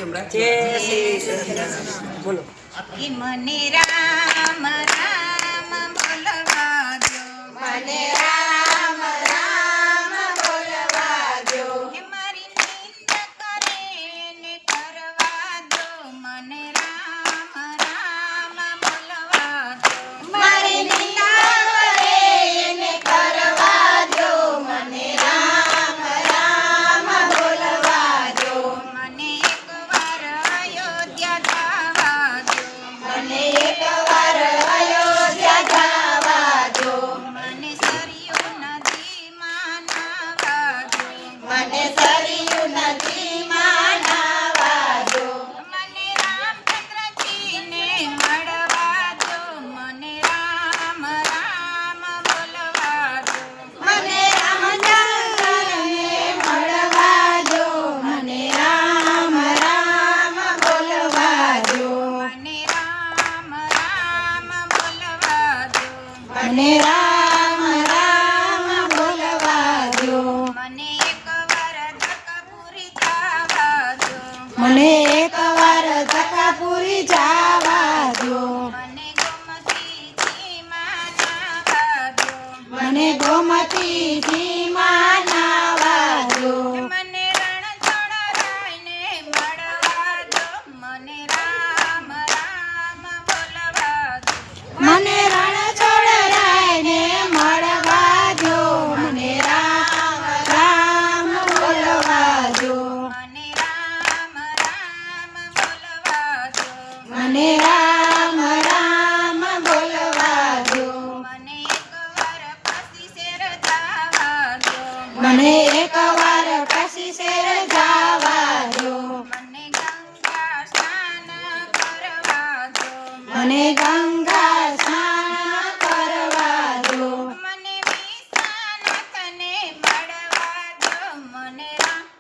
જય શ્રી કૃષ્ણ. બોલો. મને રામ રામ બોલવા દો, મને રામ રામ બોલવા દો, મારી નિંદા કરે ને કરવા દો. મને રામ રામ બોલવા દો, મારી નિંદા કરે એને કરવા દો, મને રામ રામ બોલવા દો, મને એકવાર અયોધ્યા જવા દો, મને એકવાર અયોધ્યા જવા દો, મને સરયુ નદીમાં નાહવા દો, મને સરયુ નદીમાં નાહવા દો, મને રામચંદ્રજીને મળવા દો. મને રામ રામ બોલવા દો, મને રામચંદ્રને મળવા દો, મને રામ રામ બોલવા દો, મને રામ રામ બોલવા દો, મને રામ રામ બોલવા દો, મને એકવાર ધક્કાપુરી જવા દો, મને એકવાર ધક્કાપુરી જવા દો, મને ગોમતીજીમાં નાહવા દો, મને ગોમતીજીમાં નાહવા દો, મને રણછોડરાયને મળવા દો. મને રામ રામ બોલવા દો, મને રણછોડરાયને મળવા દો, મને રામ રામ બોલવા દો, મને રામ રામ બોલવા દો, મને રામ રામ બોલવા દો, મને એકવાર પછી શેર જવા દો, મને એકવાર કાશી શેર જવા દો, મને ગંગા સ્નાન કરવા દો, મને ગંગા સ્નાન કરવા દો, મને વિશ્વનાથને મળવા દો. મને રામ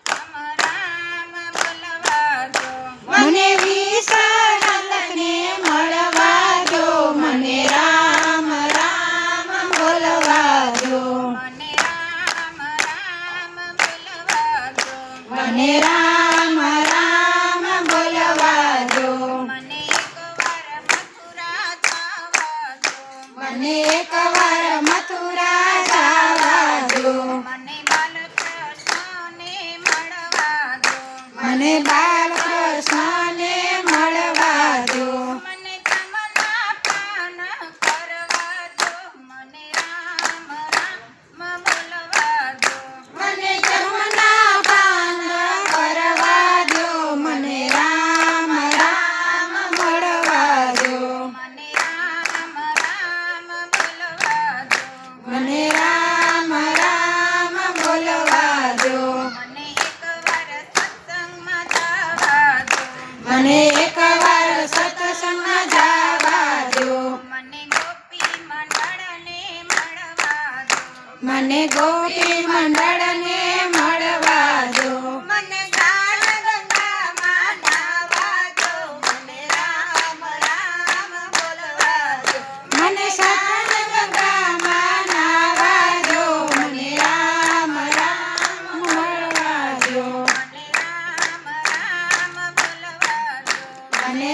રામ બોલવા દો, મને વિશ્વનાથને મળવા દો, મને રામ રામ બોલવા દો, મને રામ રામ બોલવા દો, મને રામ રામ બોલવા દો, મને એકવાર મથુરા જવા દો, મને એકવાર મથુરા જવા દો, મને બાલકૃષ્ણને મળવા દો, મને બાલકૃષ્ણને મળવા દો, મને જમના પાન કરવા દો. મને રામ રામ બોલવા દો, મને જમના પાન કરવા દો, મને રામ રામ મળવા દો, મને રામ રામ બોલવા દો, મને રામ રામ બોલવા દો, મને એકવાર સત્સંગમાં જવા દો, મને એકવાર સત્સંગમાં જવા દો, મને ગોપી મંડળને મળવા દો, મને ગોપી મંડળને મળવા દો, મને ગાન ગંગામાં નાહવા દો. મને રામ રામ બોલવા દો, મને સતન ગંગામાં નાહવા દો, મને રામ રામ મળવા દો, મને રામ રામ બોલવા દો, મને